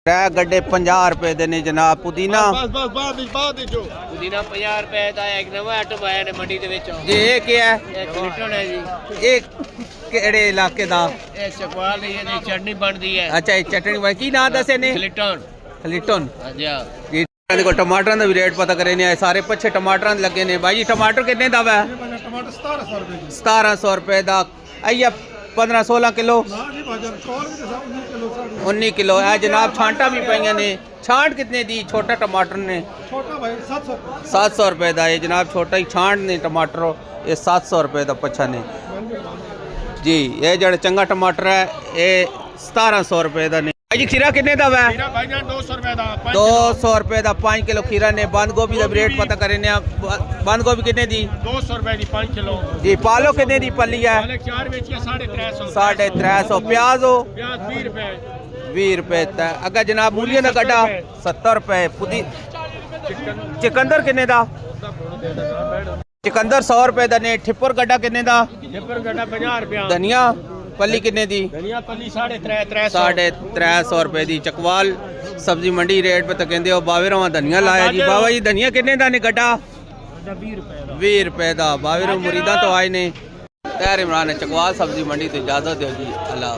त्रै गड्ढे 50 रुपए दे ने जनाब। पुदीना पुदीना 50 रुपए दा एक नवा आइटम आया ने मंडी दे विच। जी ये क्या है? एक क्लिंटन है जी। ये केड़े इलाके दा? ये चकवाल दी ये चटनी बनदी है। अच्छा ये चटनी भाई की नाम दसे ने? क्लिंटन। क्लिंटन हां जी हां। जी देखो टमाटर दा भी रेट पता करे ने सारे पछे टमाटर लगे ने। भाई जी टमाटर कितने दा है? टमाटर 1700 रुपए 1700 रुपए दा। आइया 15-16 किलो 19 किलो है जनाब। छांटा भी पाइया ने। छांट कितने दी छोटा टमाटर ने? छोटा भाई 700 रुपए दा ये जनाब। छोटा ही छांट ने टमाटर ये 700 रुपए दा पछा ने जी। ये जड़े चंगा टमाटर है ये 1700 रुपए दा ने। भाई जी खीरा कितने दा है? 200 रुपए दा 200 रुपए दा 5 किलो खीरा ने। बंद गोभी दा रेट पता करे ने। बंद गोभी कितने दी? 200 रुपए दी 5 किलो जी। पालो कितने दी पल्ली है? 4 बेचिए 350 350। प्याज हो प्याज 20 रुपए 20 रुपए तक। अगर जनाब मूलिया का गड्ढा 70 रुपए। पुदी चिकंदर कितने दा? चिकंदर 100 रुपए दा ने। ठिप्पर गड्ढा कितने दा? पेपर गड्ढा 50 रुपए। धनिया पल्ली कितने दी? धनिया पल्ली 350 350 रुपए दी। चकवाल सब्जी मंडी रेट पे तो कहते हो 22 रवा धनिया लाया जी। बाबा जी धनिया कितने दा ने गड्ढा? 20 रुपए दा। 22 मुरीदा तो आए ने। तैयार इमरान है चकवाल सब्जी मंडी तो इजाजत दो जी। अल्लाह।